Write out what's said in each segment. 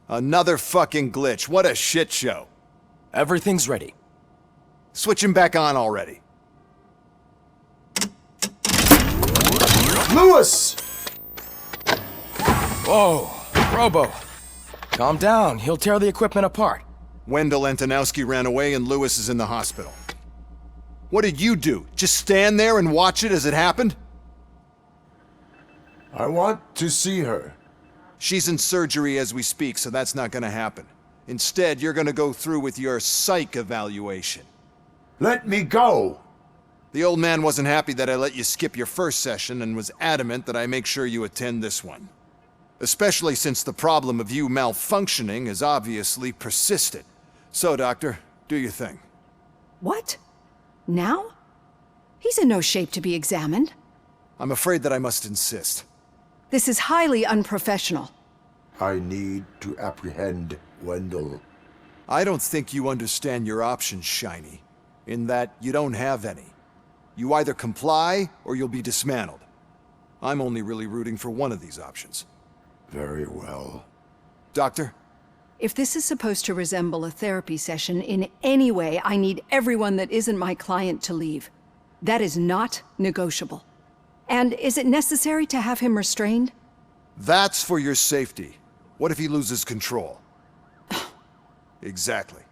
Another fucking glitch. What a shit show. Everything's ready. Switch him back on already. Lewis! Whoa, Robo. Calm down, he'll tear the equipment apart. Wendell Antonowski ran away and Lewis is in the hospital. What did you do? Just stand there and watch it as it happened? I want to see her. She's in surgery as we speak, so that's not gonna happen. Instead, you're gonna go through with your psych evaluation. Let me go! The old man wasn't happy that I let you skip your first session and was adamant that I make sure you attend this one. Especially since the problem of you malfunctioning has obviously persisted. So, Doctor, do your thing. What? Now? He's in no shape to be examined. I'm afraid that I must insist. This is highly unprofessional. I need to apprehend Wendell. I don't think you understand your options, Shiny. In that you don't have any. You either comply or you'll be dismantled. I'm only really rooting for one of these options. Very well. Doctor? If this is supposed to resemble a therapy session in any way, I need everyone that isn't my client to leave. That is not negotiable. And is it necessary to have him restrained? That's for your safety. What if he loses control? Exactly.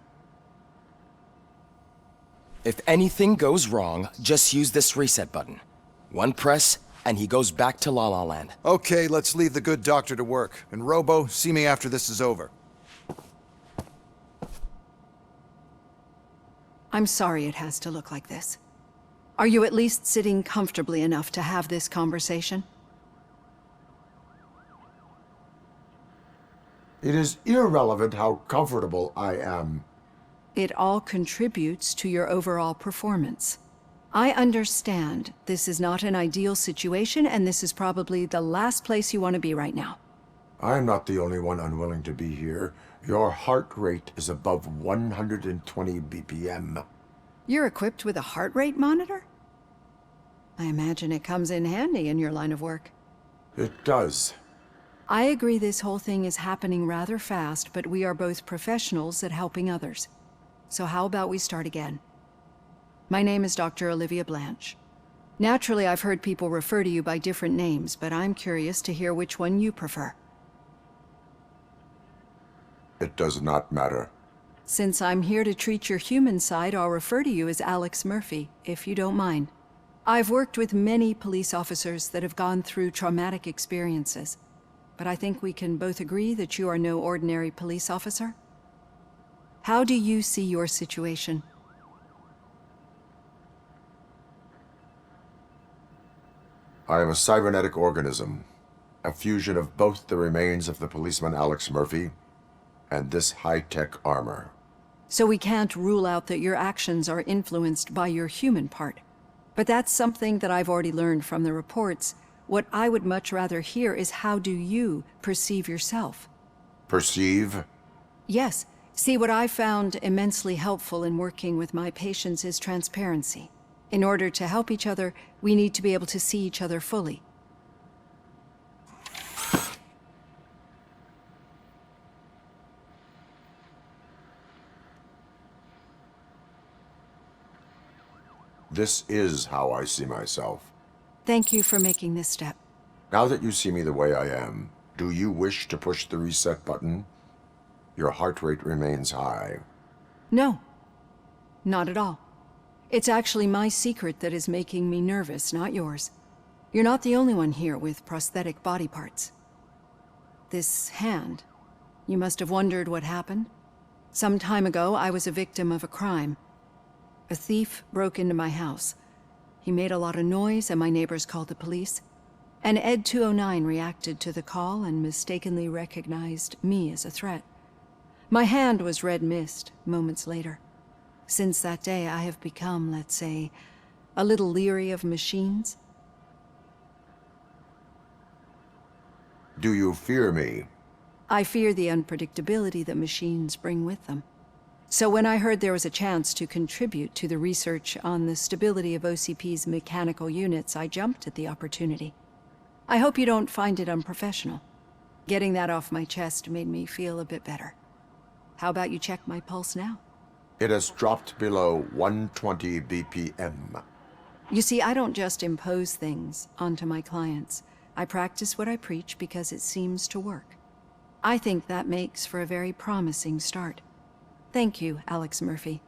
If anything goes wrong, just use this reset button. One press, and he goes back to La La Land. Okay, let's leave the good doctor to work. And Robo, see me after this is over. I'm sorry it has to look like this. Are you at least sitting comfortably enough to have this conversation? It is irrelevant how comfortable I am. It all contributes to your overall performance. I understand this is not an ideal situation, and this is probably the last place you want to be right now. I am not the only one unwilling to be here. Your heart rate is above 120 BPM. You're equipped with a heart rate monitor? I imagine it comes in handy in your line of work. It does. I agree this whole thing is happening rather fast, but we are both professionals at helping others. So how about we start again? My name is Dr. Olivia Blanche. Naturally, I've heard people refer to you by different names, but I'm curious to hear which one you prefer. It does not matter. Since I'm here to treat your human side, I'll refer to you as Alex Murphy, if you don't mind. I've worked with many police officers that have gone through traumatic experiences, but I think we can both agree that you are no ordinary police officer. How do you see your situation? I am a cybernetic organism, a fusion of both the remains of the policeman Alex Murphy and this high-tech armor. So we can't rule out that your actions are influenced by your human part. But that's something that I've already learned from the reports. What I would much rather hear is how do you perceive yourself? Perceive? Yes. See, what I found immensely helpful in working with my patients is transparency. In order to help each other, we need to be able to see each other fully. This is how I see myself. Thank you for making this step. Now that you see me the way I am, do you wish to push the reset button? Your heart rate remains high. No, not at all. It's actually my secret that is making me nervous, not yours. You're not the only one here with prosthetic body parts. This hand, you must have wondered what happened. Some time ago, I was a victim of a crime. A thief broke into my house. He made a lot of noise and my neighbors called the police. And Ed 209 reacted to the call and mistakenly recognized me as a threat. My hand was red mist moments later. Since that day, I have become, let's say, a little leery of machines. Do you fear me? I fear the unpredictability that machines bring with them. So when I heard there was a chance to contribute to the research on the stability of OCP's mechanical units, I jumped at the opportunity. I hope you don't find it unprofessional. Getting that off my chest made me feel a bit better. How about you check my pulse now? It has dropped below 120 BPM. You see, I don't just impose things onto my clients. I practice what I preach because it seems to work. I think that makes for a very promising start. Thank you, Alex Murphy.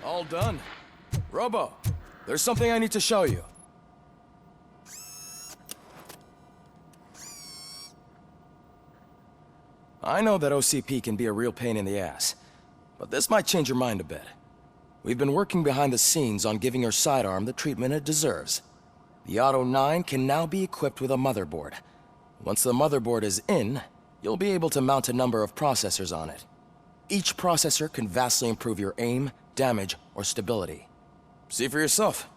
All done. Robo, there's something I need to show you. I know that OCP can be a real pain in the ass, but this might change your mind a bit. We've been working behind the scenes on giving your sidearm the treatment it deserves. The Auto 9 can now be equipped with a motherboard. Once the motherboard is in, you'll be able to mount a number of processors on it. Each processor can vastly improve your aim, damage, or stability. See for yourself.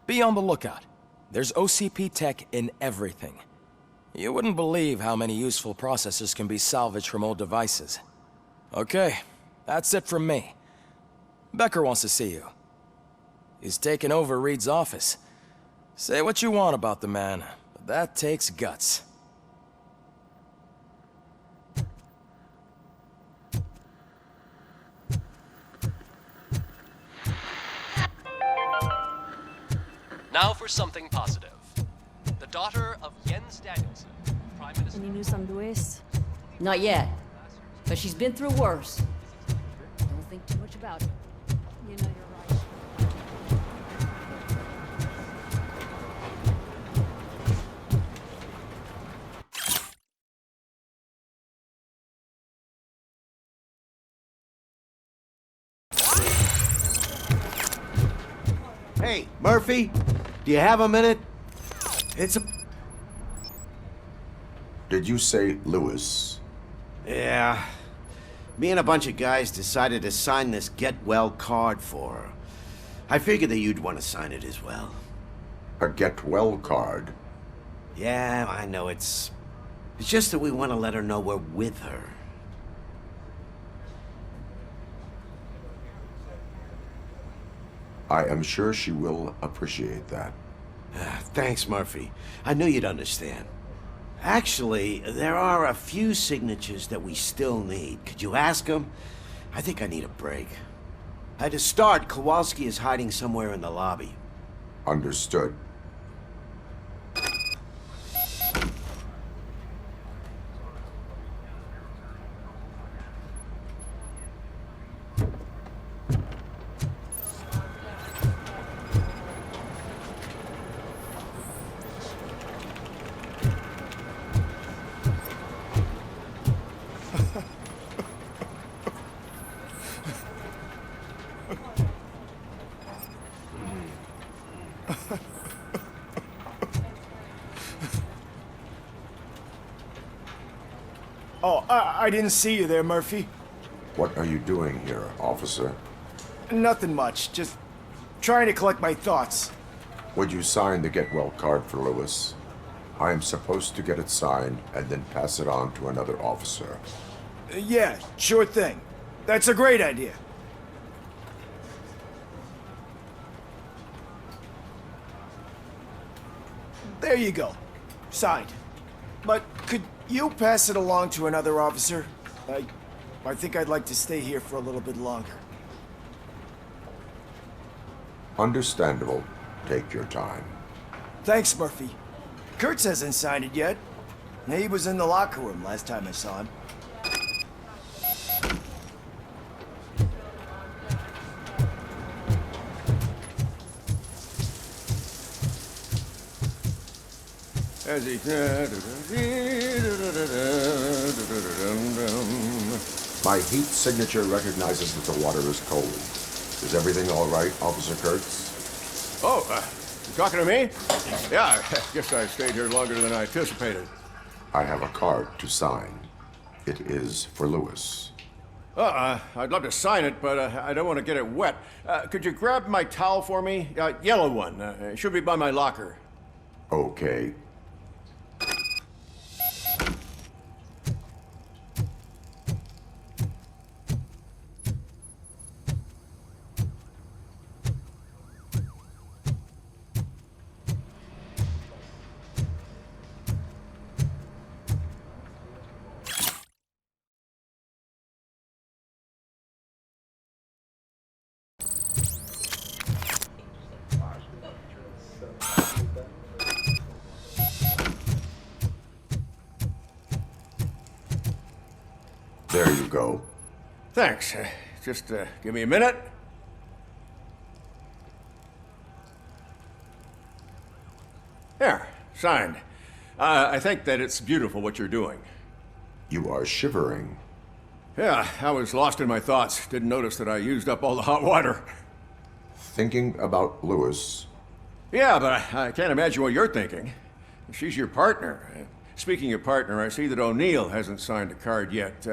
Be on the lookout. There's OCP tech in everything. You wouldn't believe how many useful processors can be salvaged from old devices. Okay, that's it from me. Becker wants to see you. He's taken over Reed's office. Say what you want about the man, but that takes guts. Now for something positive. The daughter of Jens Danielson, Prime Minister... Any news on Luis? Not yet. But she's been through worse. Don't think too much about it. You know you're right. Hey, Murphy, do you have a minute? It's a... Did you say Lewis? Yeah. Me and a bunch of guys decided to sign this get well card for her. I figured that you'd want to sign it as well. A get well card? Yeah, I know it's just that we want to let her know we're with her. I am sure she will appreciate that. Thanks, Murphy. I knew you'd understand. Actually, there are a few signatures that we still need. Could you ask them? I think I need a break. To start, Kowalski is hiding somewhere in the lobby. Understood. Oh, I didn't see you there, Murphy. What are you doing here, officer? Nothing much, just trying to collect my thoughts. Would you sign the get well card for Lewis? I am supposed to get it signed and then pass it on to another officer. Yeah, sure thing. That's a great idea. There you go. Signed. But could you pass it along to another officer? I think I'd like to stay here for a little bit longer. Understandable. Take your time. Thanks, Murphy. Kurtz hasn't signed it yet. He was in the locker room last time I saw him. My heat signature recognizes that the water is cold. Is everything all right, Officer Kurtz? Oh, you talking to me? Yeah, I guess I stayed here longer than I anticipated. I have a card to sign. It is for Lewis. I'd love to sign it, but I don't want to get it wet. Could you grab my towel for me? Yellow one. It should be by my locker. Okay. There you go. Thanks. Just give me a minute. There, signed. I think that it's beautiful what you're doing. You are shivering. Yeah, I was lost in my thoughts. Didn't notice that I used up all the hot water. Thinking about Lewis. Yeah, but I can't imagine what you're thinking. She's your partner. Speaking of partner, I see that O'Neill hasn't signed a card yet.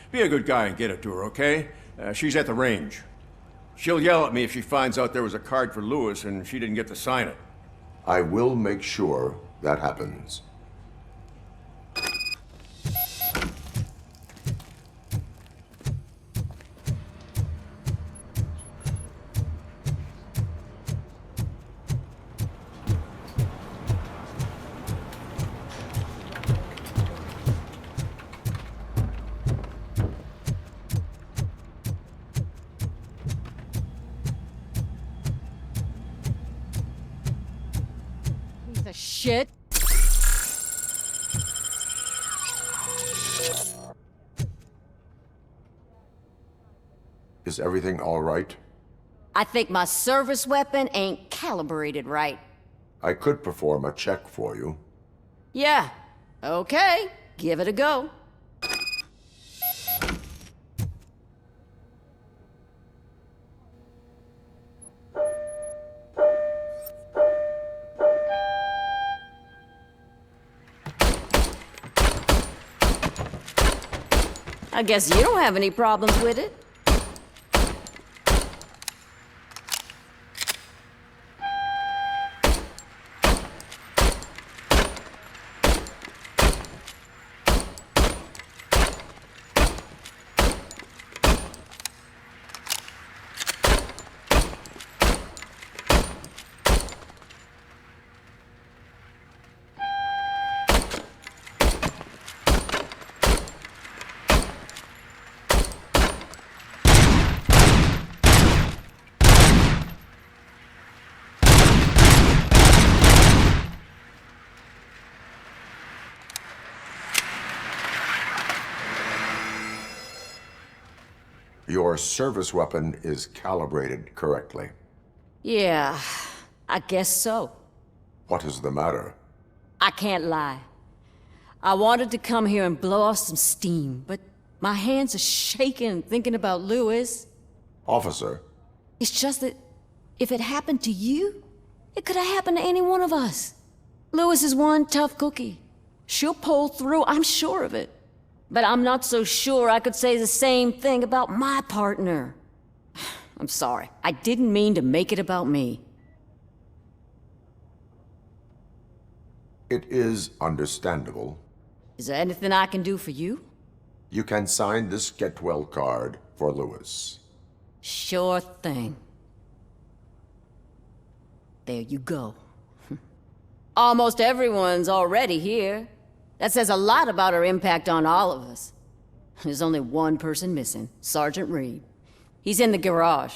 Be a good guy and get it to her, okay? She's at the range. She'll yell at me if she finds out there was a card for Lewis and she didn't get to sign it. I will make sure that happens. shit. Is everything all right? I think my service weapon ain't calibrated right. I could perform a check for you. Yeah, okay, give it a go. I guess you don't have any problems with it. Your service weapon is calibrated correctly. Yeah, I guess so. What is the matter? I can't lie. I wanted to come here and blow off some steam, but my hands are shaking thinking about Lewis. Officer, It's just that if it happened to you, it could have happened to any one of us. Lewis is one tough cookie. She'll pull through, I'm sure of it. But I'm not so sure I could say the same thing about my partner. I'm sorry. I didn't mean to make it about me. it is understandable. Is there anything I can do for you? You can sign this get well card for Lewis. Sure thing. There you go. Almost everyone's already here. That says a lot about her impact on all of us. There's only one person missing, Sergeant Reed. He's in the garage.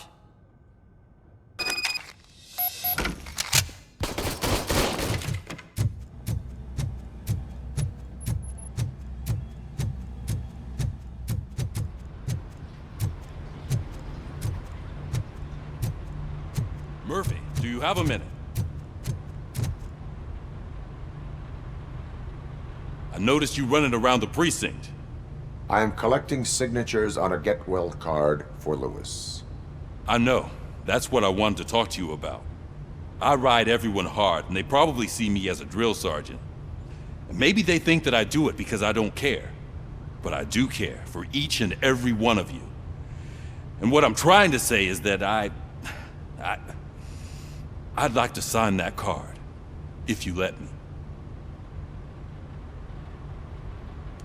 Murphy, do you have a minute? I noticed you running around the precinct. I am collecting signatures on a get well card for Lewis. I know. That's what I wanted to talk to you about. I ride everyone hard, and they probably see me as a drill sergeant. And maybe they think that I do it because I don't care. But I do care for each and every one of you. And what I'm trying to say is that I'd like to sign that card, if you let me.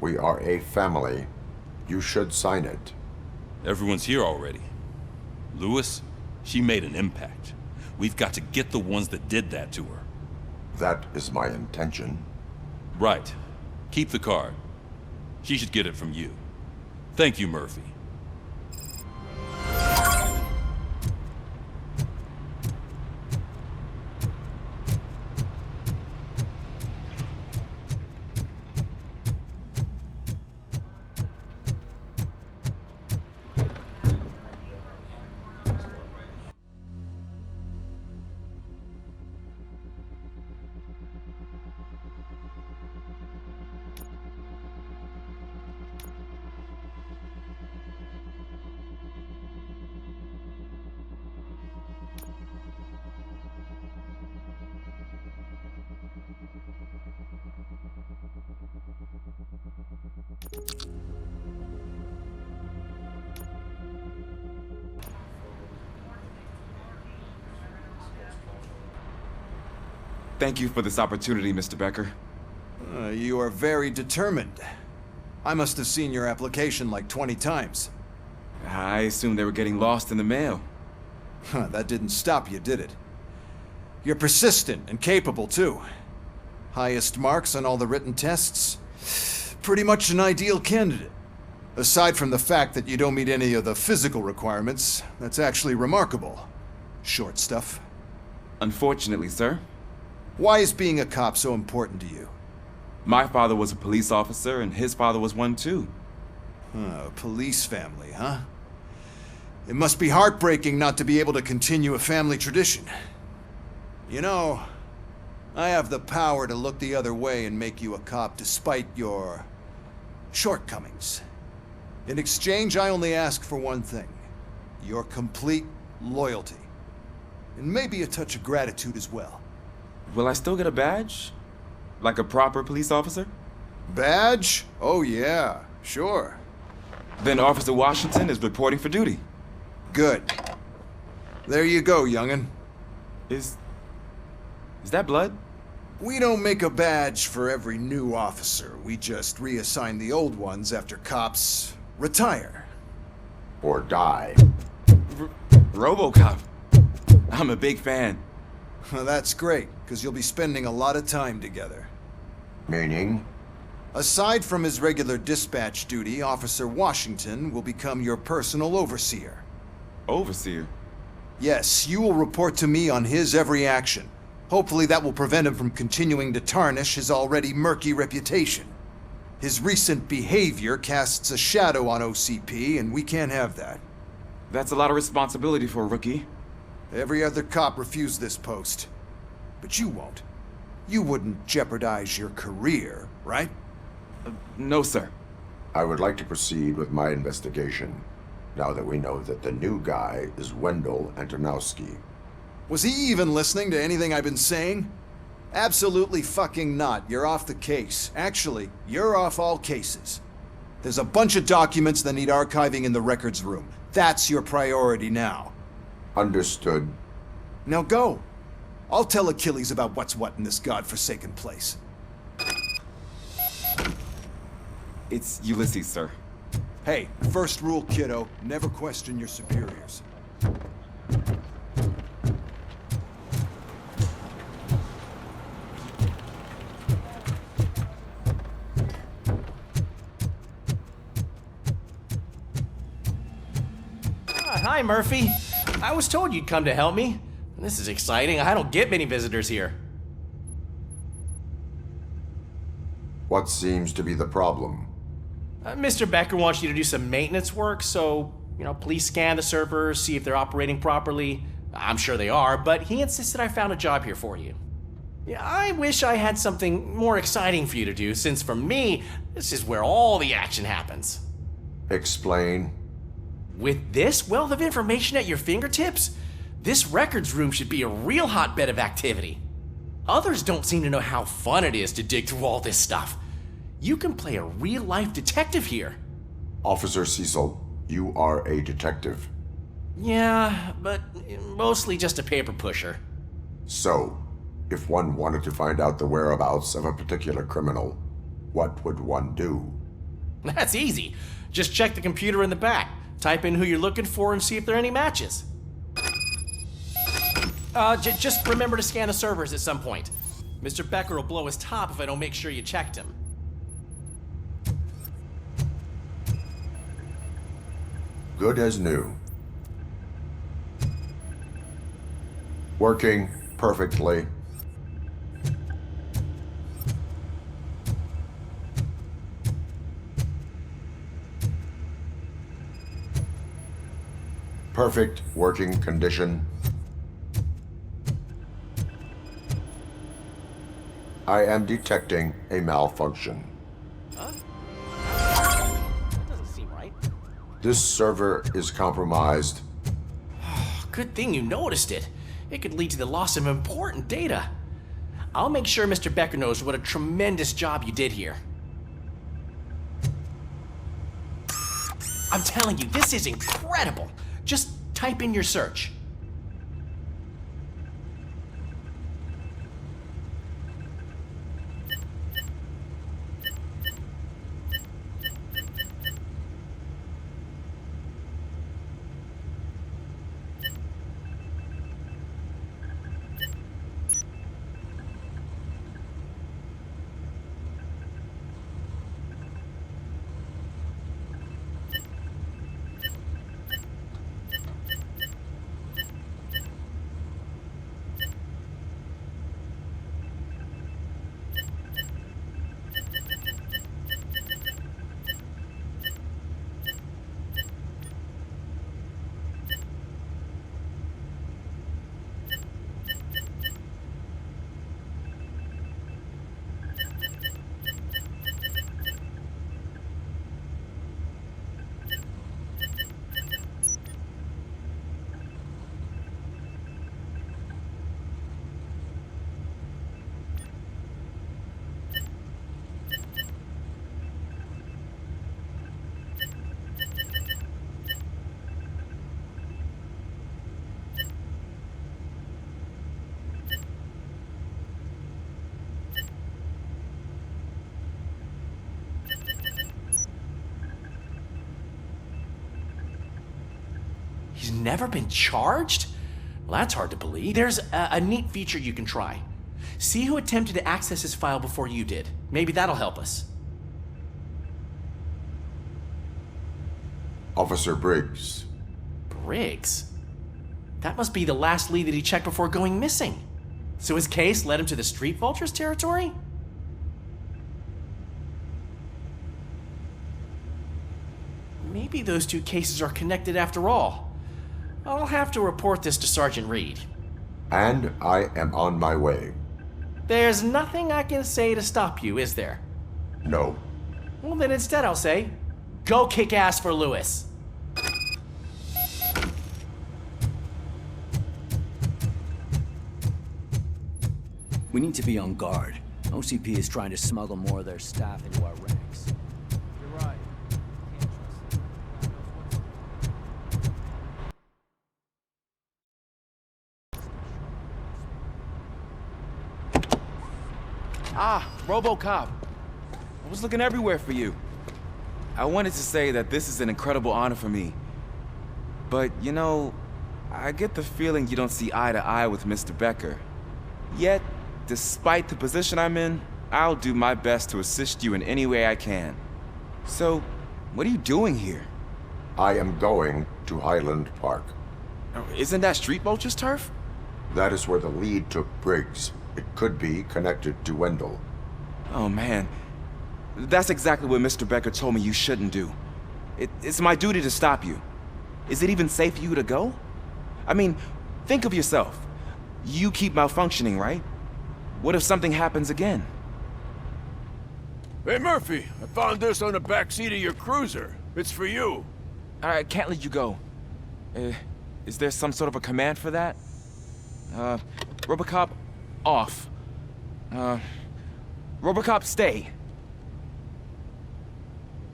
We are a family. You should sign it. Everyone's here already. Lewis, she made an impact. We've got to get the ones that did that to her. That is my intention. Right. Keep the card. She should get it from you. Thank you, Murphy. Thank you for this opportunity, Mr. Becker. You are very determined. I must have seen your application like 20 times. I assumed they were getting lost in the mail. That didn't stop you, did it? You're persistent and capable, too. Highest marks on all the written tests. Pretty much an ideal candidate. Aside from the fact that you don't meet any of the physical requirements, that's actually remarkable. Short stuff. Unfortunately, sir. Why is being a cop so important to you? My father was a police officer, and his father was one too. A police family, huh? It must be heartbreaking not to be able to continue a family tradition. You know, I have the power to look the other way and make you a cop despite your shortcomings. In exchange, I only ask for one thing. Your complete loyalty. And maybe a touch of gratitude as well. Will I still get a badge? Like a proper police officer? Badge? Oh yeah, sure. Then Officer Washington is reporting for duty. Good. There you go, young'un. Is that blood? We don't make a badge for every new officer. We just reassign the old ones after cops retire. Or die. RoboCop. I'm a big fan. That's great, because you'll be spending a lot of time together. Meaning? Aside from his regular dispatch duty, Officer Washington will become your personal overseer. Overseer? Yes, you will report to me on his every action. Hopefully that will prevent him from continuing to tarnish his already murky reputation. His recent behavior casts a shadow on OCP, and we can't have that. That's a lot of responsibility for a rookie. Every other cop refused this post. But you won't. You wouldn't jeopardize your career, right? No, sir. I would like to proceed with my investigation, now that we know that the new guy is Wendell Antonowski. Was he even listening to anything I've been saying? Absolutely fucking not. You're off the case. Actually, you're off all cases. There's a bunch of documents that need archiving in the records room. That's your priority now. Understood. Now go. I'll tell Achilles about what's what in this godforsaken place. It's Ulysses, sir. Hey, first rule, kiddo, never question your superiors. Hi, Murphy. I was told you'd come to help me. This is exciting. I don't get many visitors here. What seems to be the problem? Mr. Becker wants you to do some maintenance work, so, please scan the servers, see if they're operating properly. I'm sure they are, but he insisted I found a job here for you. Yeah, I wish I had something more exciting for you to do, since for me, this is where all the action happens. Explain. With this wealth of information at your fingertips, this records room should be a real hotbed of activity. Others don't seem to know how fun it is to dig through all this stuff. You can play a real-life detective here. Officer Cecil, you are a detective. Yeah, but mostly just a paper pusher. So, if one wanted to find out the whereabouts of a particular criminal, what would one do? That's easy. Just check the computer in the back, type in who you're looking for, and see if there are any matches. Just remember to scan the servers at some point. Mr. Becker will blow his top if I don't make sure you checked him. Good as new. Working perfectly. Perfect working condition. I am detecting a malfunction. Huh? That doesn't seem right. This server is compromised. Good thing you noticed it. It could lead to the loss of important data. I'll make sure Mr. Becker knows what a tremendous job you did here. I'm telling you, this is incredible. Just type in your search. never been charged? Well, that's hard to believe. There's a neat feature you can try. See who attempted to access his file before you did. Maybe that'll help us. Officer Briggs. Briggs? That must be the last lead that he checked before going missing. So his case led him to the Street Vultures territory? Maybe those two cases are connected after all. I'll have to report this to Sergeant Reed. And I am on my way. There's nothing I can say to stop you, is there? No. Well, then instead I'll say, go kick ass for Lewis. We need to be on guard. OCP is trying to smuggle more of their staff into our ranks. You're right. Ah, RoboCop. I was looking everywhere for you. I wanted to say that this is an incredible honor for me. But, you know, I get the feeling you don't see eye to eye with Mr. Becker. Yet, despite the position I'm in, I'll do my best to assist you in any way I can. So, what are you doing here? I am going to Highland Park. Isn't that Street Vulture's turf? That is where the lead took Briggs. It could be connected to Wendell. Oh man, that's exactly what Mr. Becker told me you shouldn't do. It's my duty to stop you. Is it even safe for you to go? I mean, think of yourself. You keep malfunctioning, right? What if something happens again? Hey, Murphy, I found this on the back seat of your cruiser. It's for you. I can't let you go. Is there some sort of a command for that? RoboCop, off. RoboCop, stay.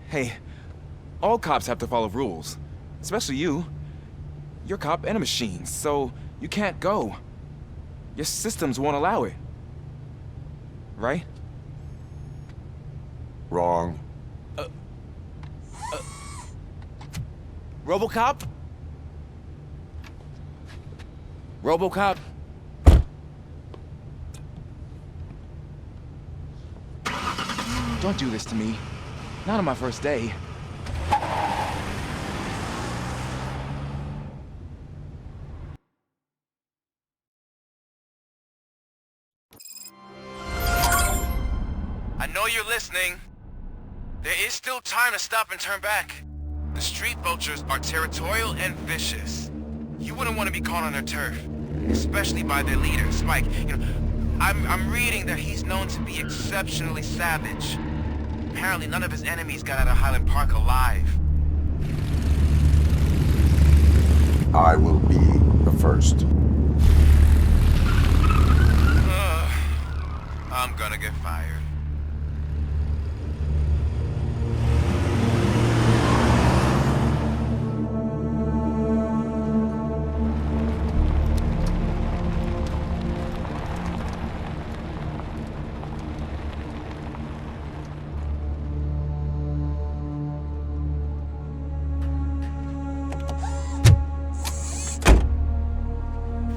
Hey, all cops have to follow rules. Especially you. You're a cop and a machine, so you can't go. Your systems won't allow it. Right? Wrong. RoboCop? RoboCop? Don't do this to me. Not on my first day. I know you're listening. There is still time to stop and turn back. The Street Vultures are territorial and vicious. You wouldn't want to be caught on their turf, especially by their leader, Spike. You know, I'm reading that he's known to be exceptionally savage. Apparently none of his enemies got out of Highland Park alive. I will be the first. I'm gonna get fired.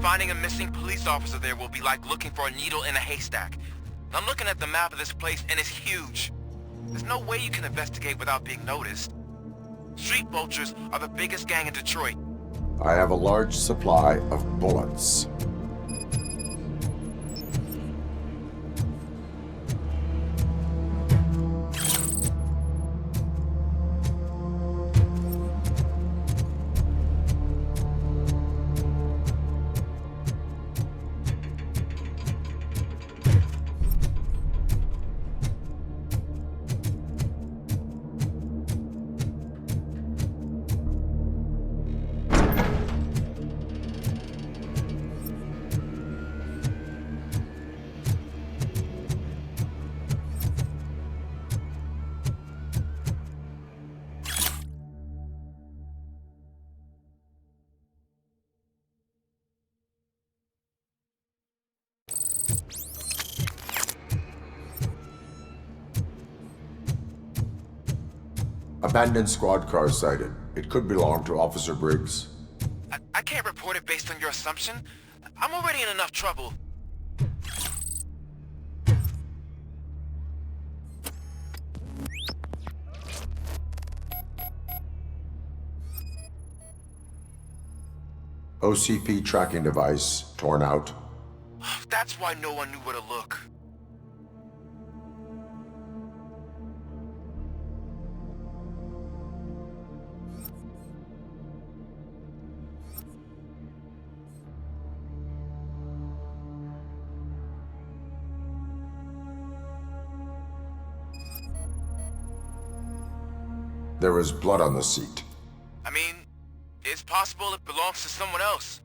Finding a missing police officer there will be like looking for a needle in a haystack. I'm looking at the map of this place and it's huge. There's no way you can investigate without being noticed. Street Vultures are the biggest gang in Detroit. I have a large supply of bullets. Abandoned squad car sighted. It could belong to Officer Briggs. your assumption. I'm already in enough trouble. OCP tracking device torn out. That's why no one knew where to look. There is blood on the seat. I mean, it's possible it belongs to someone else.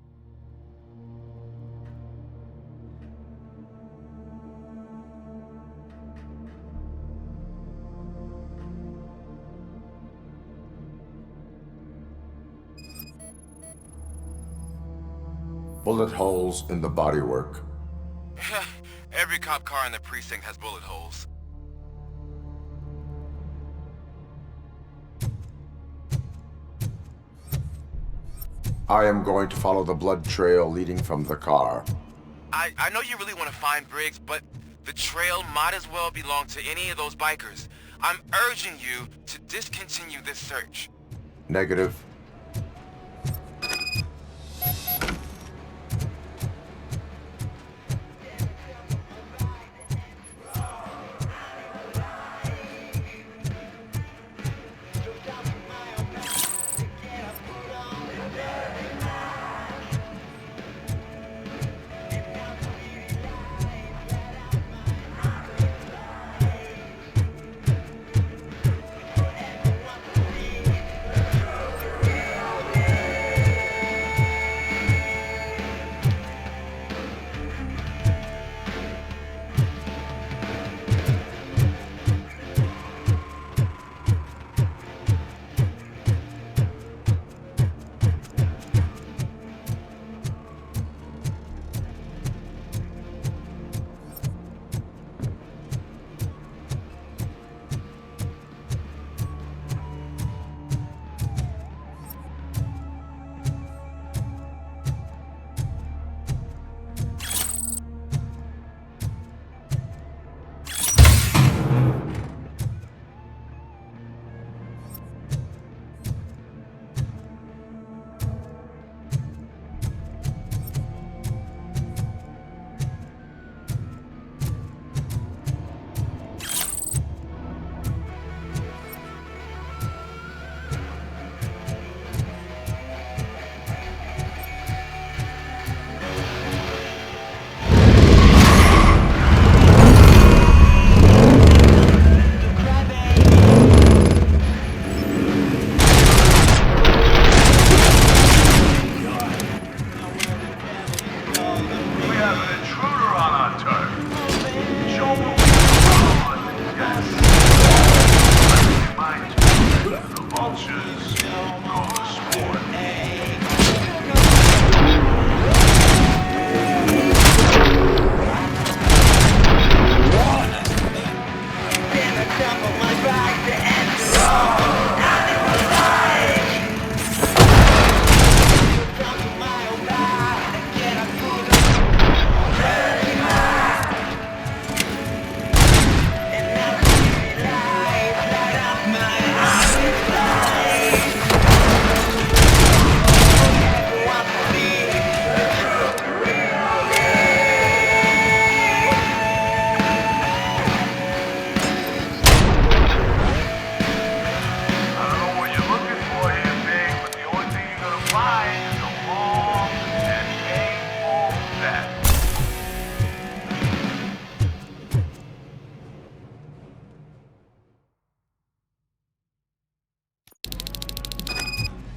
Bullet holes in the bodywork. Every cop car in the precinct has bullet holes. I am going to follow the blood trail leading from the car. I know you really want to find Briggs, but the trail might as well belong to any of those bikers. I'm urging you to discontinue this search. Negative.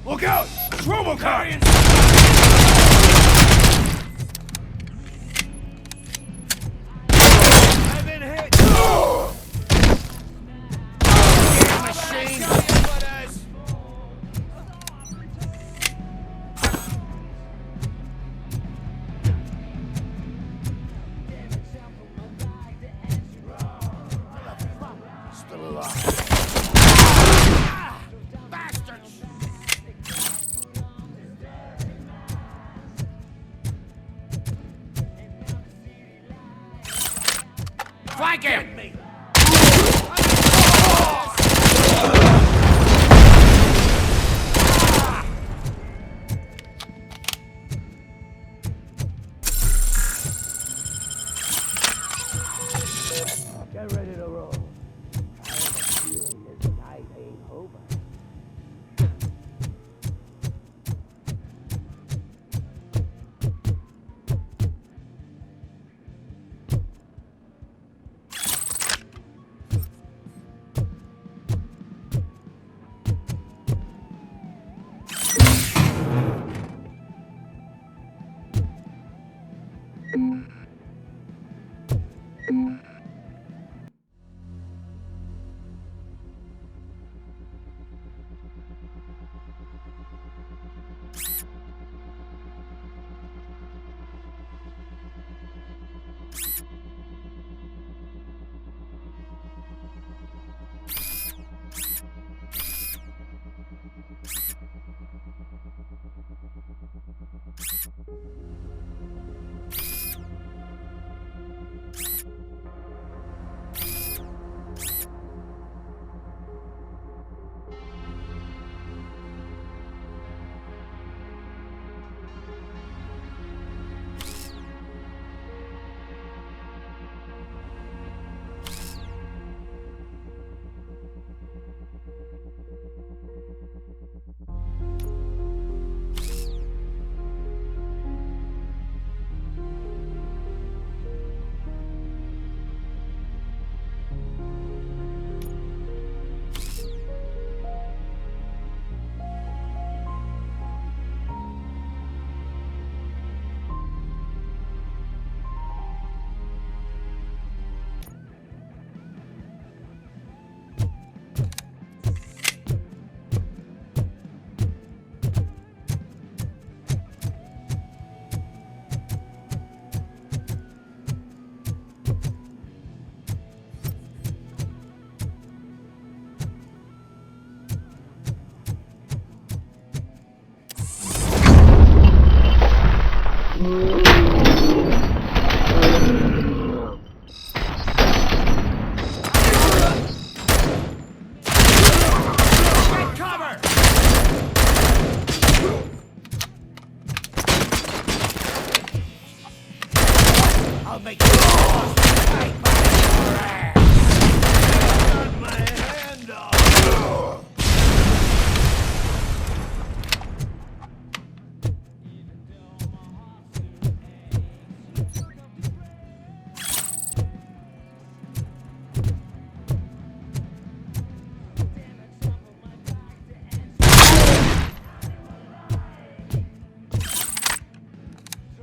Look out! It's RoboCop! I've been hit! Machine! Still alive. Bastards! Flank him! Get ready to roll. I have a feeling this night ain't over. I'll make you fight my ass! Got my hand off!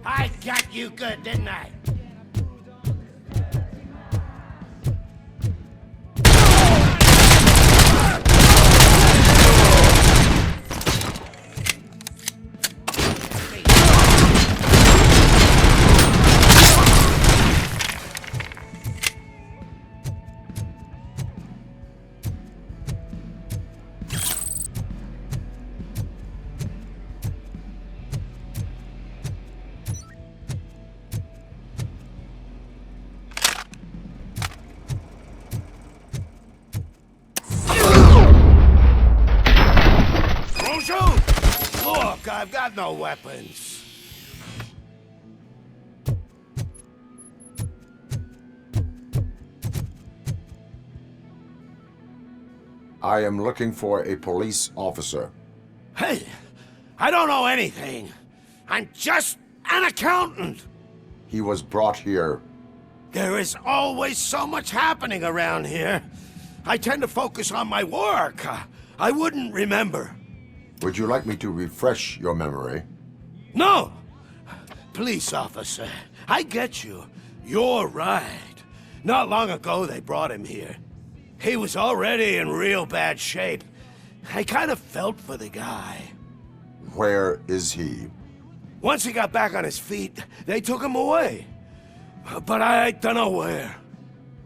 I got you good, didn't I? Look, I've got no weapons. I am looking for a police officer. Hey, I don't know anything. I'm just an accountant. He was brought here. There is always so much happening around here. I tend to focus on my work. I wouldn't remember. Would you like me to refresh your memory? No! Police officer, I get you. You're right. Not long ago they brought him here. He was already in real bad shape. I kind of felt for the guy. Where is he? Once he got back on his feet, they took him away. But I don't know where.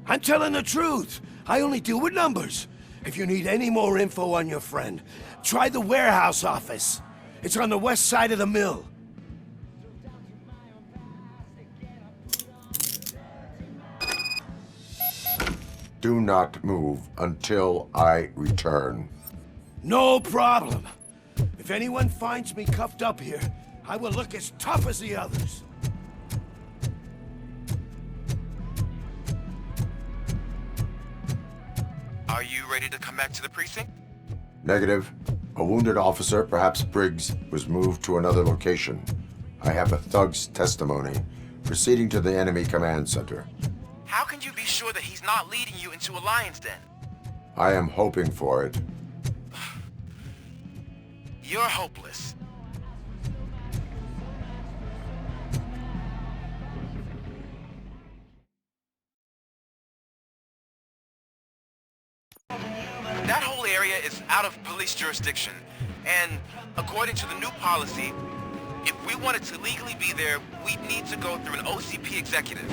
I'm telling the truth. I only deal with numbers. If you need any more info on your friend, try the warehouse office. It's on the west side of the mill. Do not move until I return. No problem. If anyone finds me cuffed up here, I will look as tough as the others. Are you ready to come back to the precinct? Negative. A wounded officer, perhaps Briggs, was moved to another location. I have a thug's testimony, proceeding to the enemy command center. How can you be sure that he's not leading you into a lion's den? I am hoping for it. You're hopeless. That whole area is out of police jurisdiction, and according to the new policy, if we wanted to legally be there, we'd need to go through an OCP executive.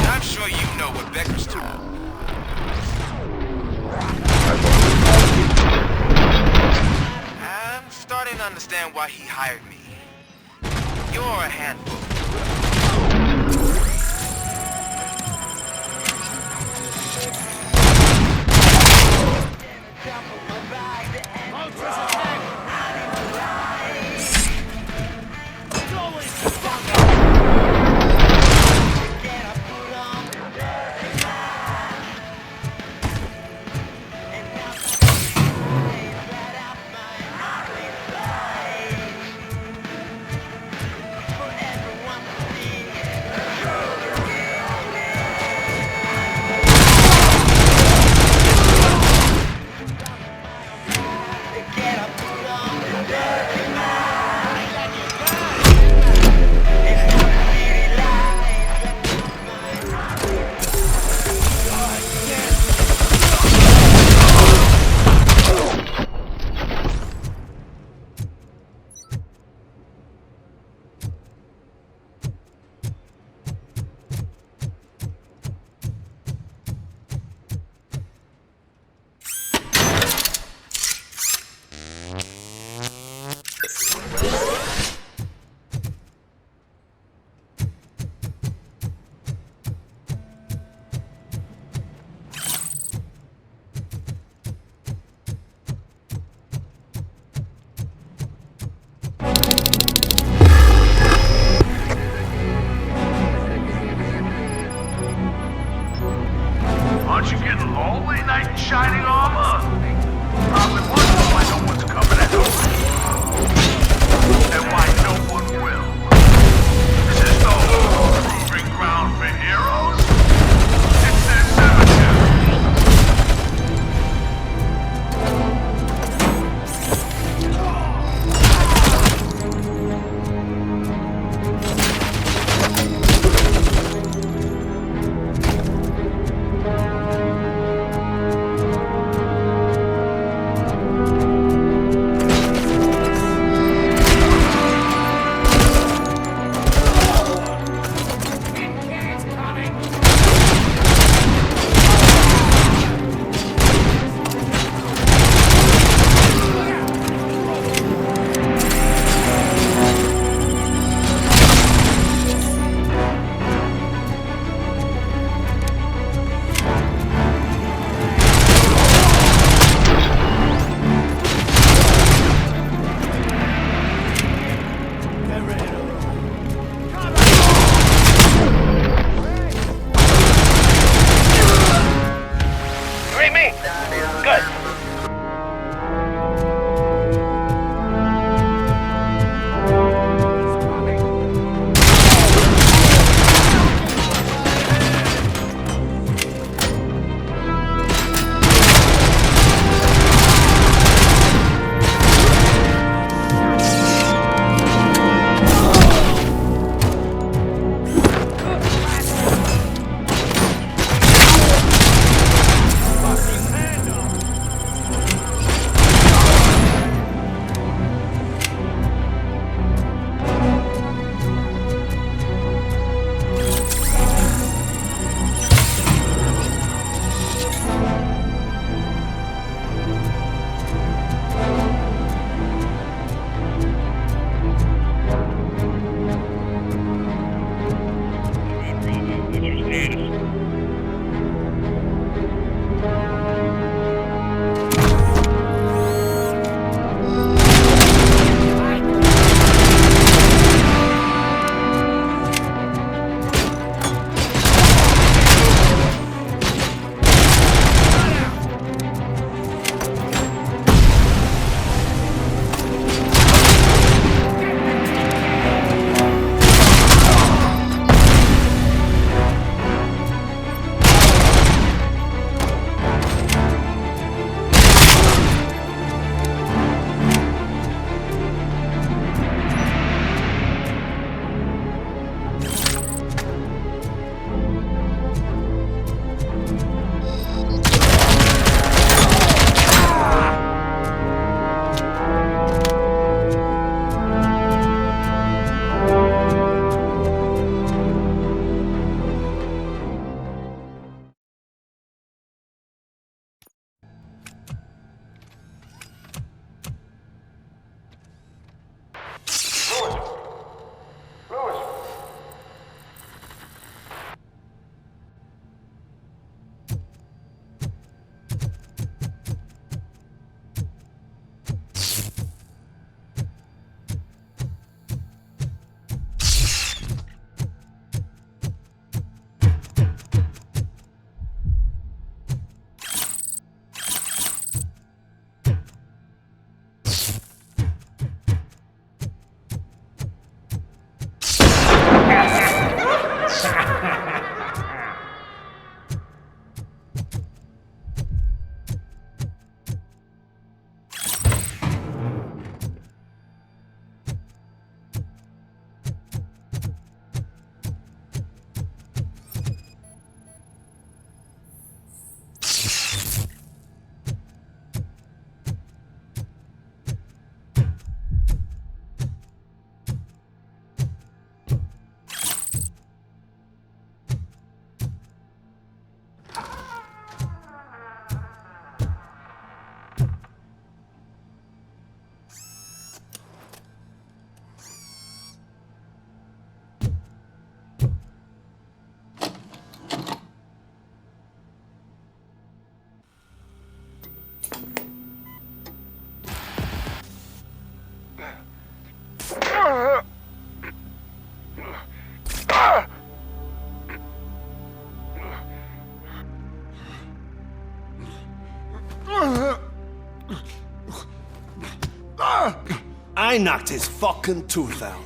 And I'm sure you know what Becker's term. I'm starting to understand why he hired me. You're a handful. Aren't you getting lonely, knight in shining armor? Probably wonder why no one's coming at home. And why no one will. Is this the whole proving ground for heroes? It's their cemetery. I knocked his fucking tooth out.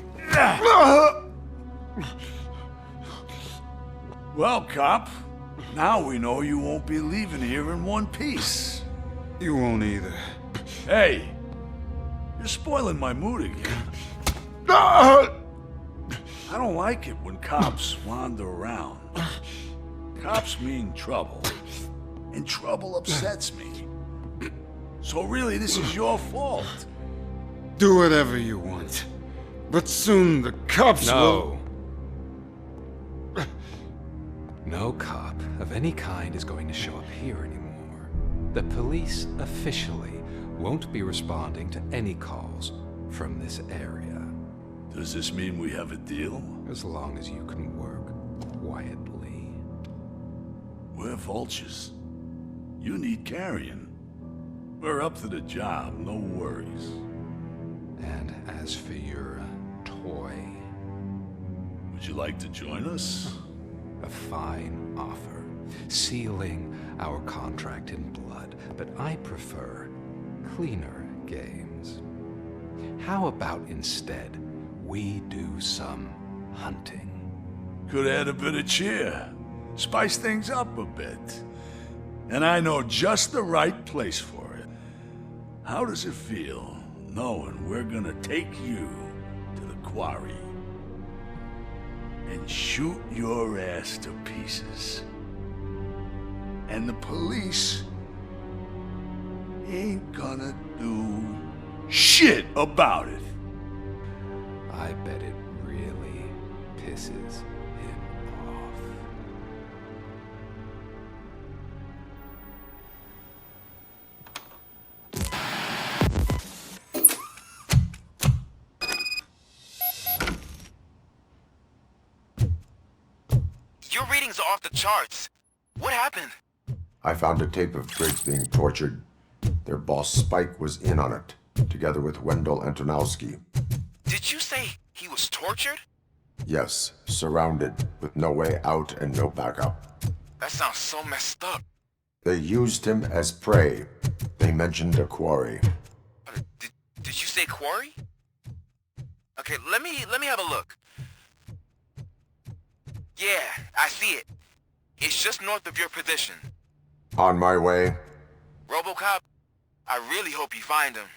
Well, cop, now we know you won't be leaving here in one piece. You won't either. Hey, you're spoiling my mood again. I don't like it when cops wander around. Cops mean trouble, and trouble upsets me. So really, this is your fault. Do whatever you want. But soon the cops will... No cop of any kind is going to show up here anymore. The police officially won't be responding to any calls from this area. Does this mean we have a deal? As long as you can work quietly. We're vultures. You need carrying. We're up to the job, no worries. And as for your toy... Would you like to join us? A fine offer, sealing our contract in blood, but I prefer cleaner games. How about instead we do some hunting? Could add a bit of cheer, spice things up a bit. And I know just the right place for it. How does it feel knowing we're gonna take you to the quarry and shoot your ass to pieces? And the police ain't gonna do shit about it. I bet it really pisses him off. Your readings are off the charts. What happened? I found a tape of Briggs being tortured. Their boss Spike was in on it, together with Wendell Antonowski. Did you say he was tortured? Yes, surrounded, with no way out and no backup. That sounds so messed up. They used him as prey. They mentioned a quarry. Did you say quarry? Okay, let me have a look. Yeah, I see it. It's just north of your position. On my way. RoboCop, I really hope you find him.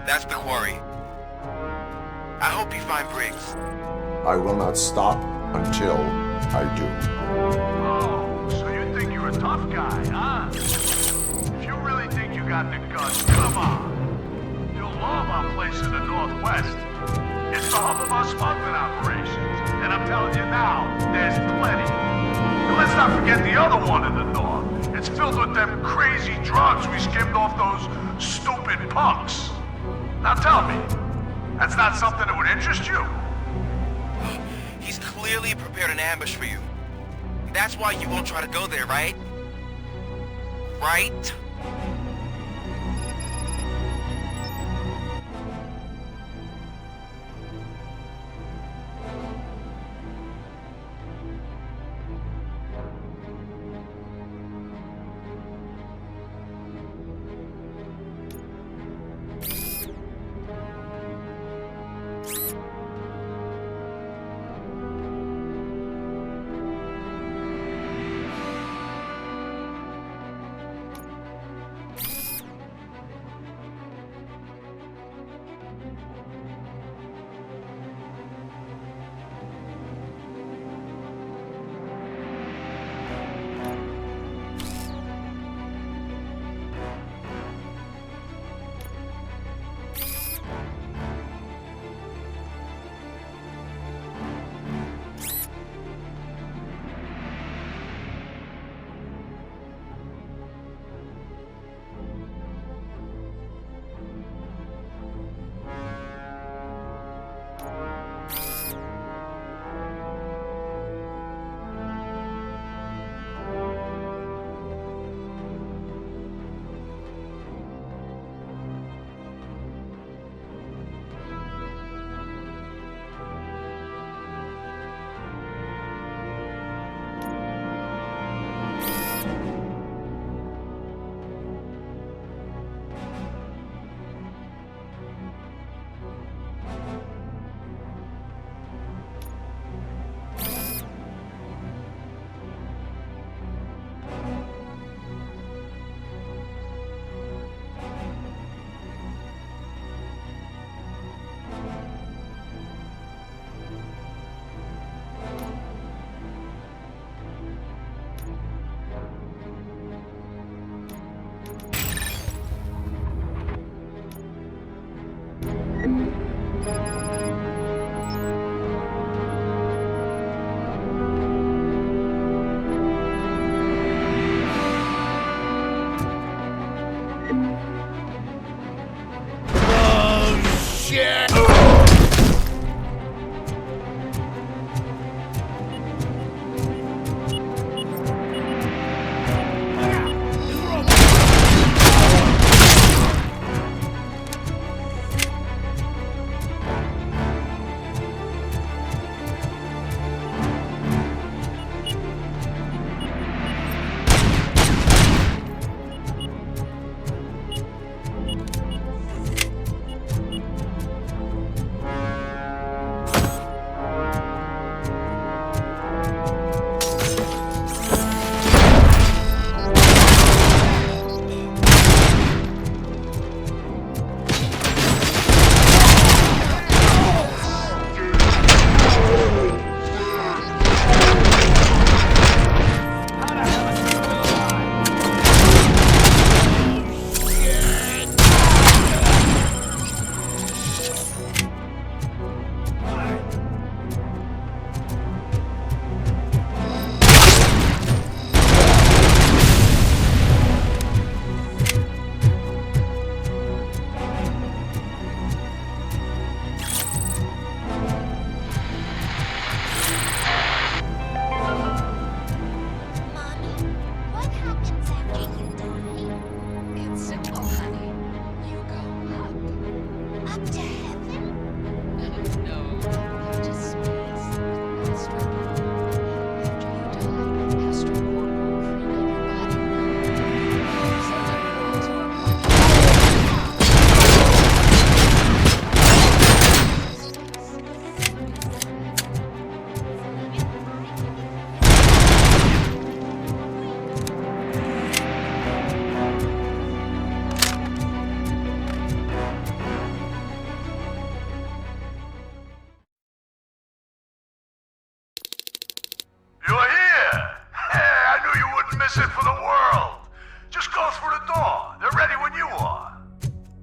That's the quarry. I hope you find Briggs. I will not stop until I do. Oh, so you think you're a tough guy, huh? If you really think you got the guts, come on. You'll love our place in the Northwest. It's the hub of our smuggling operations. And I'm telling you now, there's plenty. And let's not forget the other one in the North. It's filled with them crazy drugs we skimmed off those stupid punks. Now tell me, that's not something that would interest you? He's clearly prepared an ambush for you. That's why you won't try to go there, right? Right? miss it for the world. Just go through the door. They're ready when you are.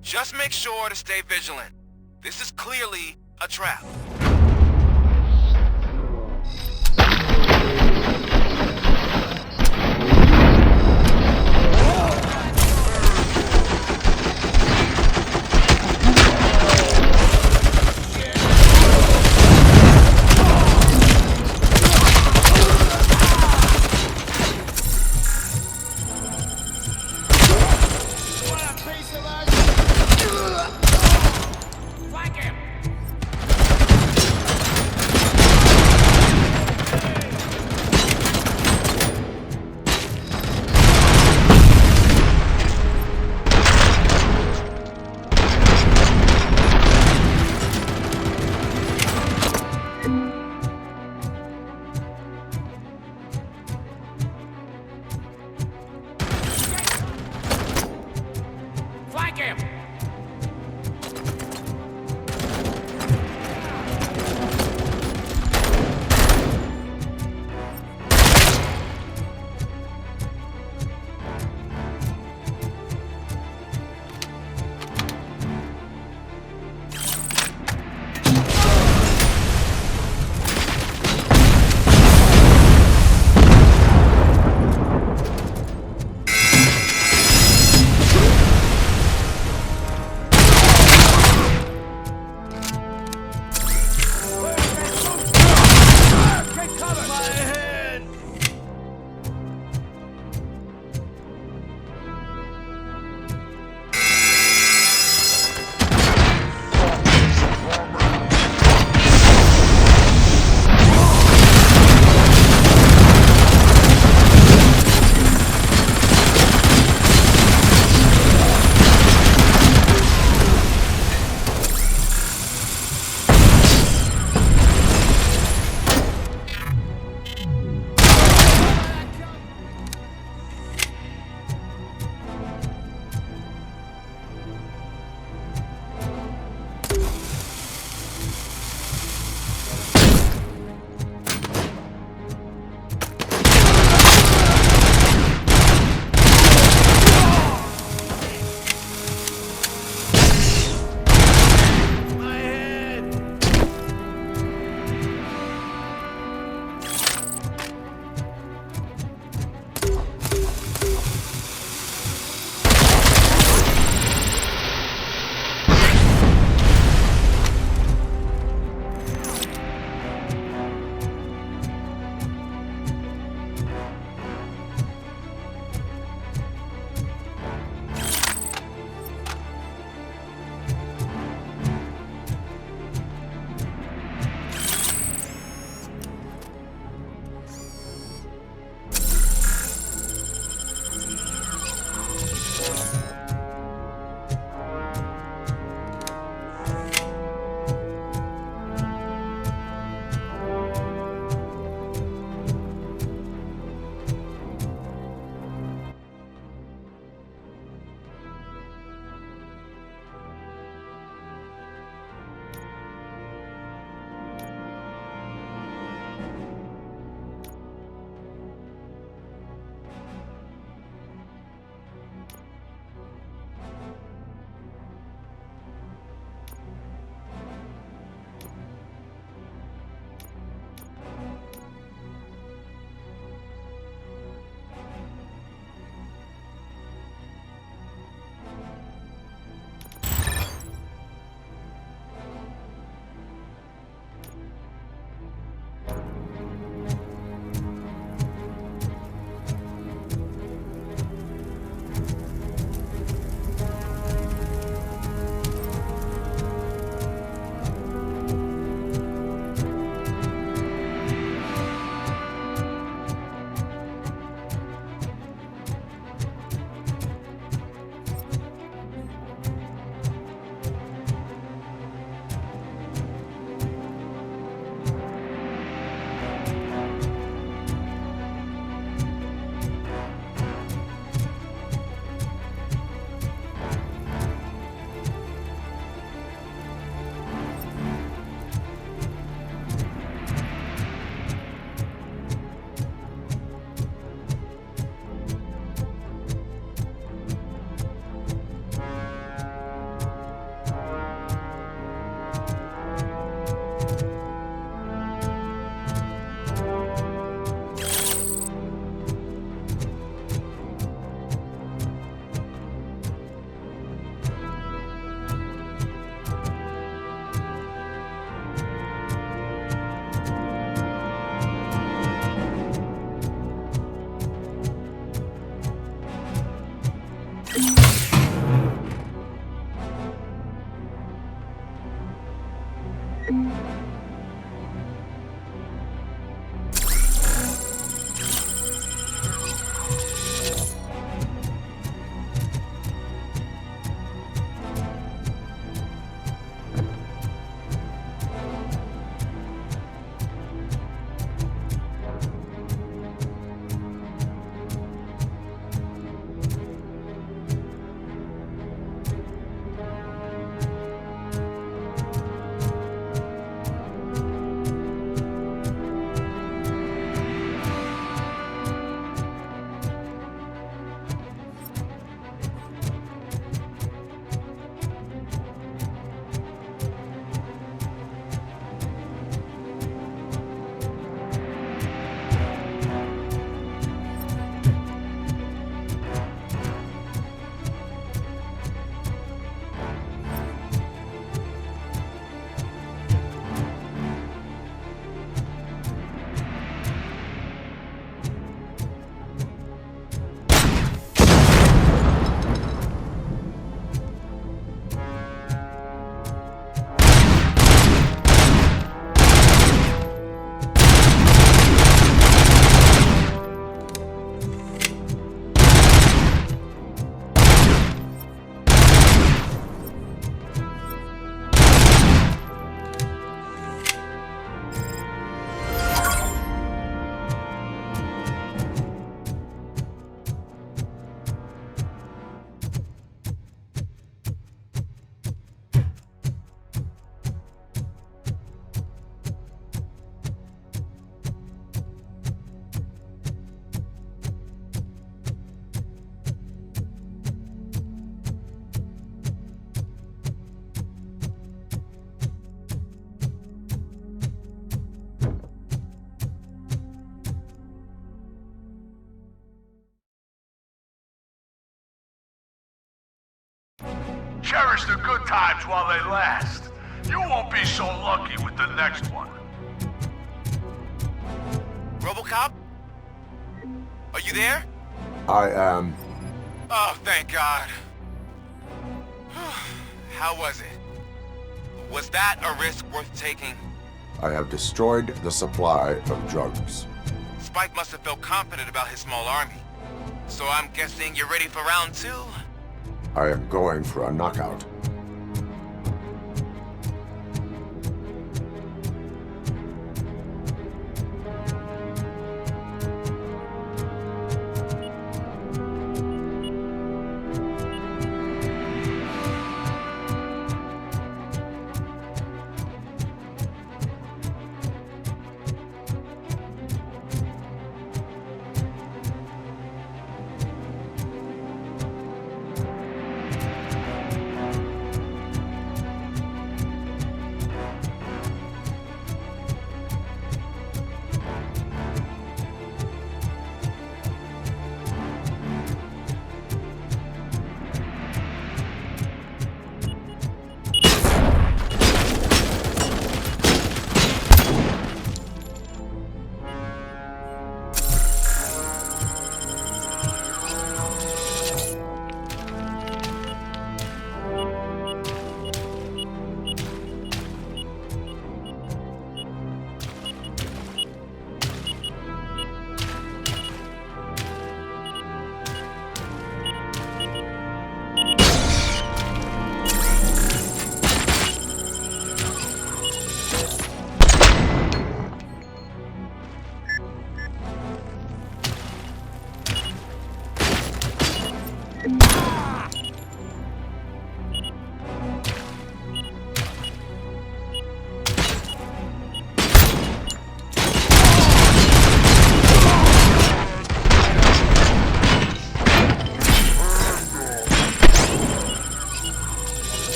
Just make sure to stay vigilant. This is clearly a trap. cherish the good times while they last. You won't be so lucky with the next one. RoboCop? Are you there? I am. Oh, thank God. How was it? Was that a risk worth taking? I have destroyed the supply of drugs. Spike must have felt confident about his small army. So I'm guessing you're ready for round 2? I am going for a knockout.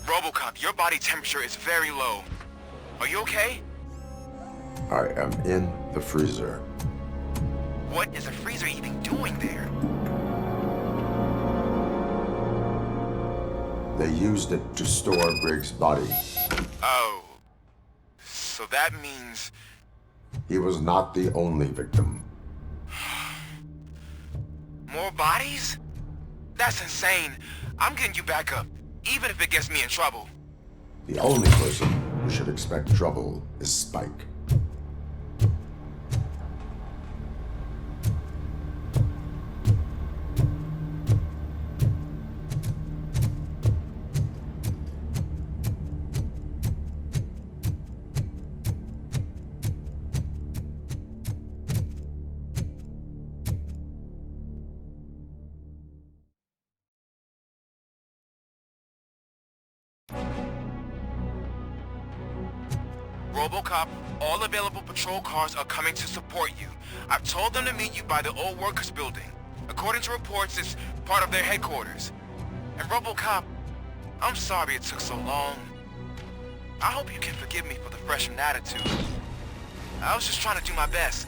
RoboCop, your body temperature is very low. Are you okay? I am in the freezer. What is a freezer even doing there? They used it to store Briggs' body. Oh. So that means... He was not the only victim. More bodies? That's insane. I'm getting you back up, even if it gets me in trouble. The only person who should expect trouble is Spike. RoboCop, all available patrol cars are coming to support you. I've told them to meet you by the old workers building. According to reports, it's part of their headquarters. And RoboCop, I'm sorry it took so long. I hope you can forgive me for the freshman attitude. I was just trying to do my best.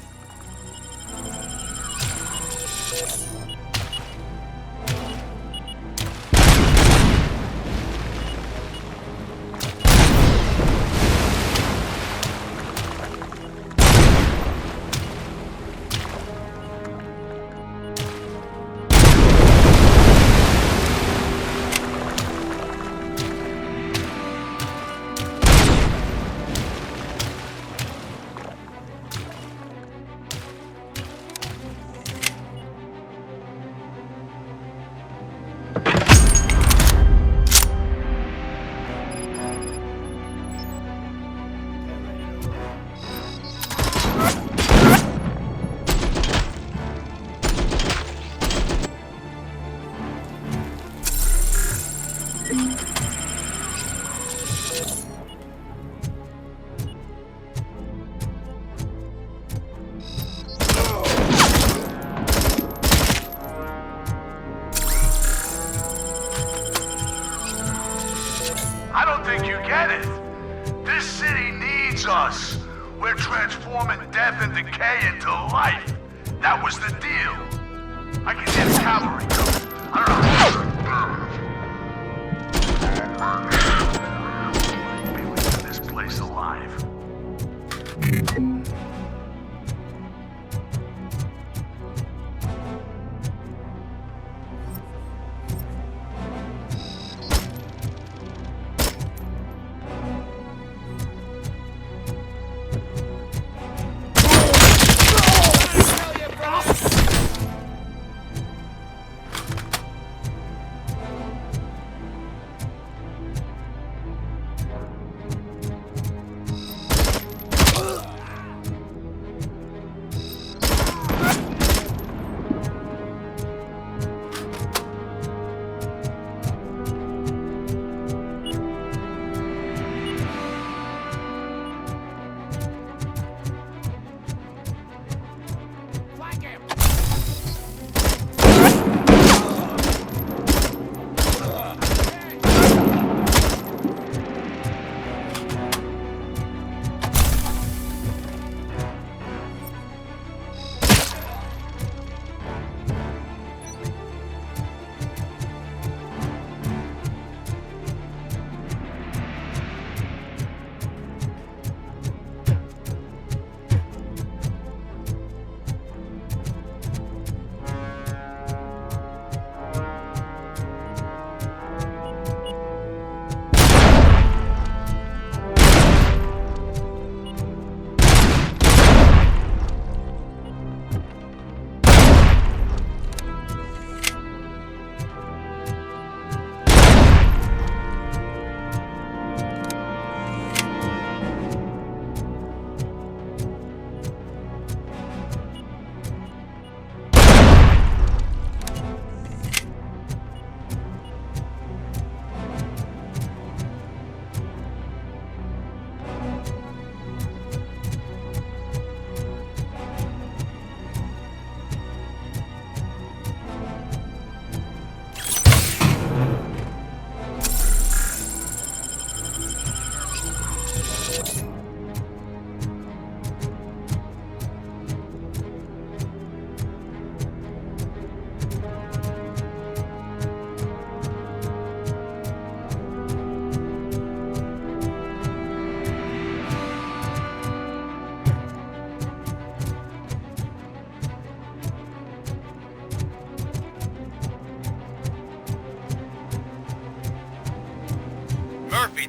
don't think you get it. This city needs us. We're transforming death and decay into life. That was the deal. I can hear the cavalry coming. I don't know. Be leaving this place alive.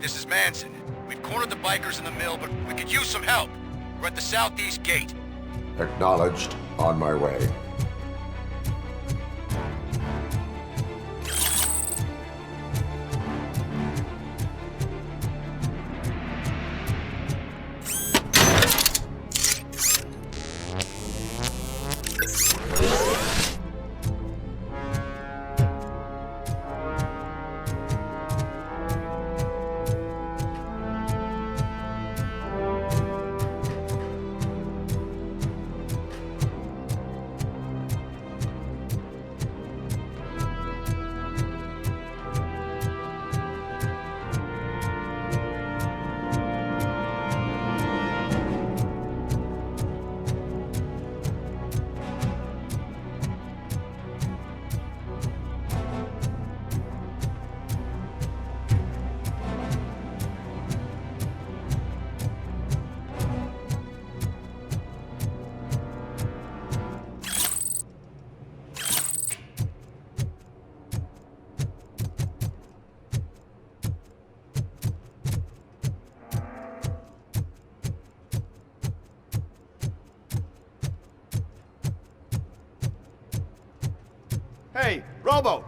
This is Manson. We've cornered the bikers in the mill, but we could use some help. We're at the southeast gate. Acknowledged. On my way. Hey, Robo!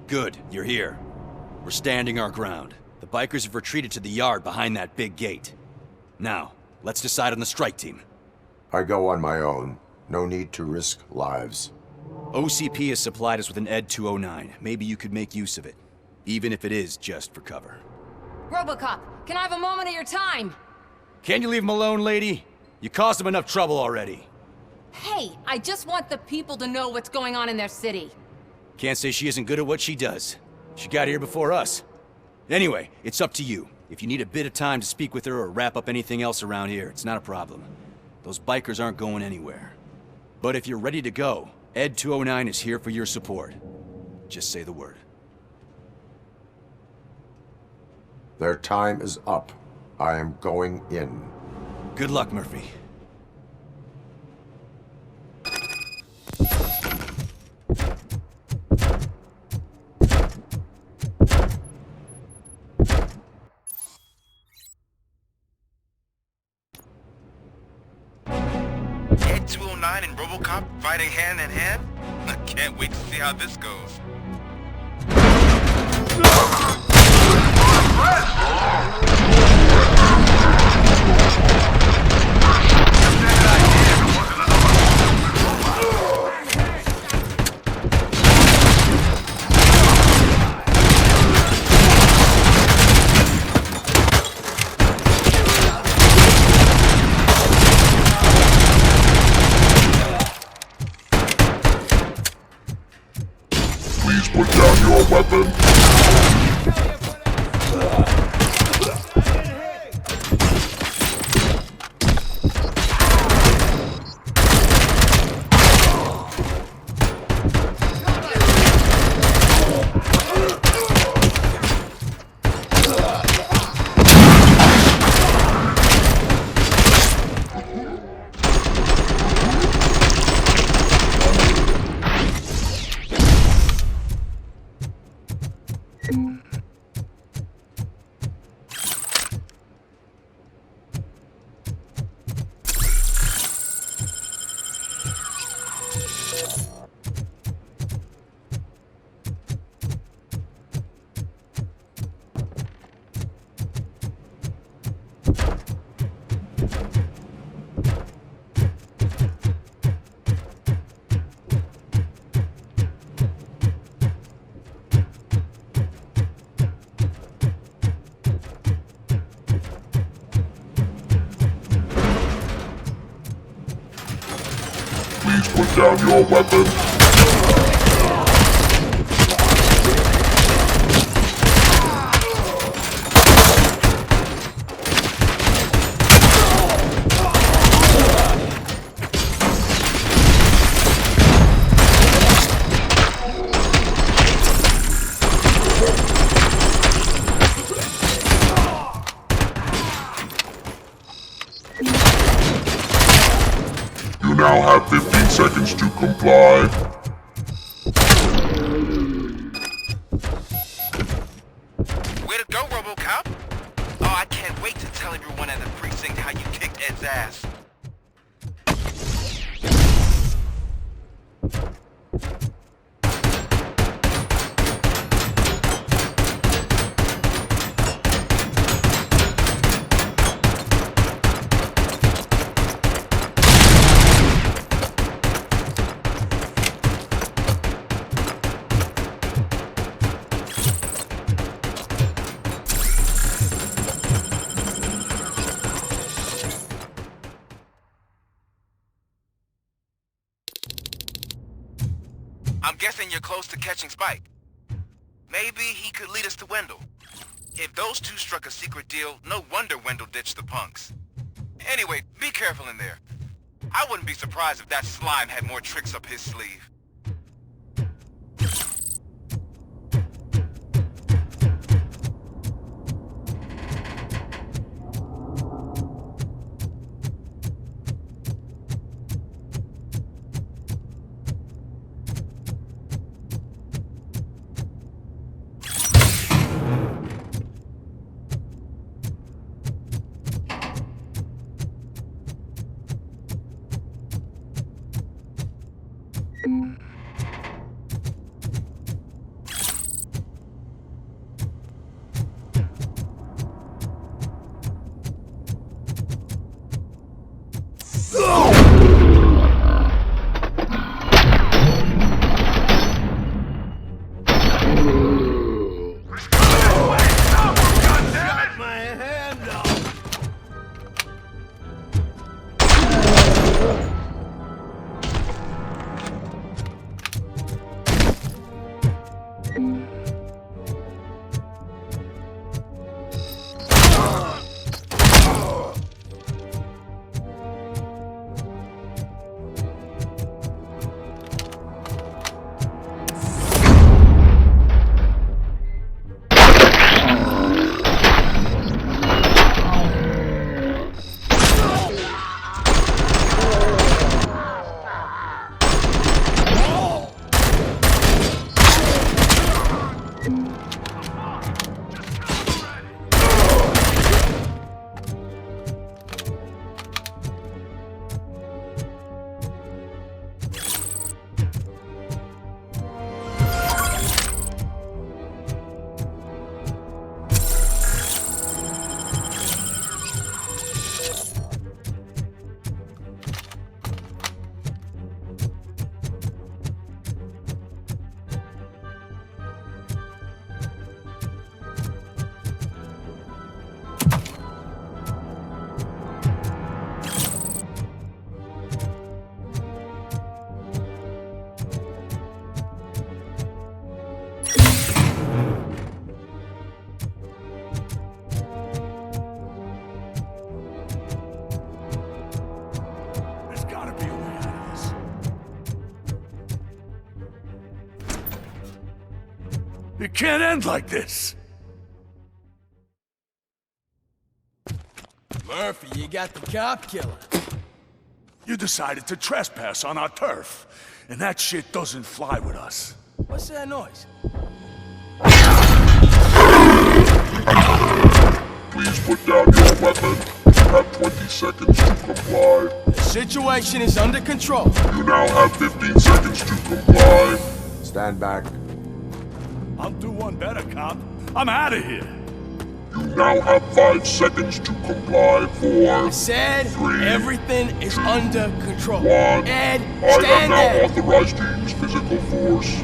Good, you're here. We're standing our ground. The bikers have retreated to the yard behind that big gate. Now, let's decide on the strike team. I go on my own. No need to risk lives. OCP has supplied us with an ED 209. Maybe you could make use of it. Even if it is just for cover. RoboCop, can I have a moment of your time? Can you leave him alone, lady? You caused him enough trouble already. Hey, I just want the people to know what's going on in their city. Can't say she isn't good at what she does. She got here before us. Anyway, it's up to you. If you need a bit of time to speak with her or wrap up anything else around here, it's not a problem. Those bikers aren't going anywhere. But if you're ready to go, Ed 209 is here for your support. Just say the word. Their time is up. I am going in. Good luck, Murphy. Ed 209 and RoboCop fighting hand in hand? I can't wait to see how this goes. Please put down your weapon. Please put down your weapon. You now have 15 seconds to comply. Way to go, RoboCop! Oh, I can't wait to tell everyone at the precinct how you kicked Ed's ass. I'm guessing you're close to catching Spike. Maybe he could lead us to Wendell. If those two struck a secret deal, no wonder Wendell ditched the punks. Anyway, be careful in there. I wouldn't be surprised if that slime had more tricks up his sleeve. It can't end like this. Murphy, you got the cop killer. You decided to trespass on our turf, and that shit doesn't fly with us. What's that noise? Please put down your weapon. You have 20 seconds to comply. The situation is under control. You now have 15 seconds to comply. Stand back. I'll do one better, cop. I'm out of here. You now have 5 seconds to comply. 4, I said 3, everything is under control. 1. Ed, I am stand now there. authorized to use physical force.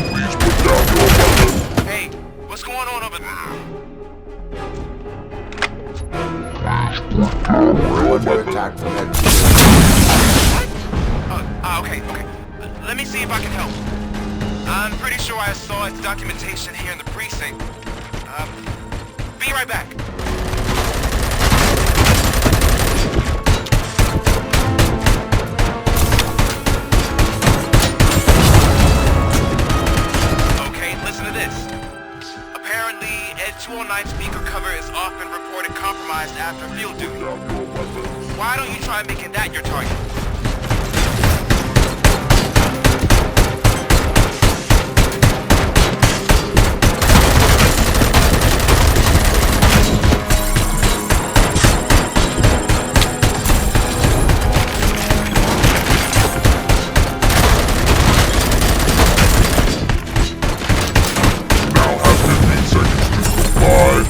Please put down your weapon. Hey, what's going on over there? We're under attack from head to What? Okay. Let me see if I can help. I'm pretty sure I saw its documentation here in the precinct. Be right back. Okay, listen to this. Apparently, Ed 209 speaker cover is often reported compromised after field duty. Why don't you try making that your target? Now have 15 seconds to comply.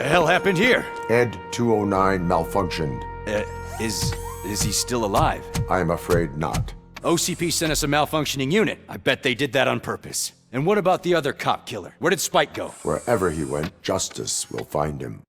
hell happened here? Ed 209 malfunctioned. Is he still alive? I am afraid not. OCP sent us a malfunctioning unit. I bet they did that on purpose. And what about the other cop killer? Where did Spike go? Wherever he went, justice will find him.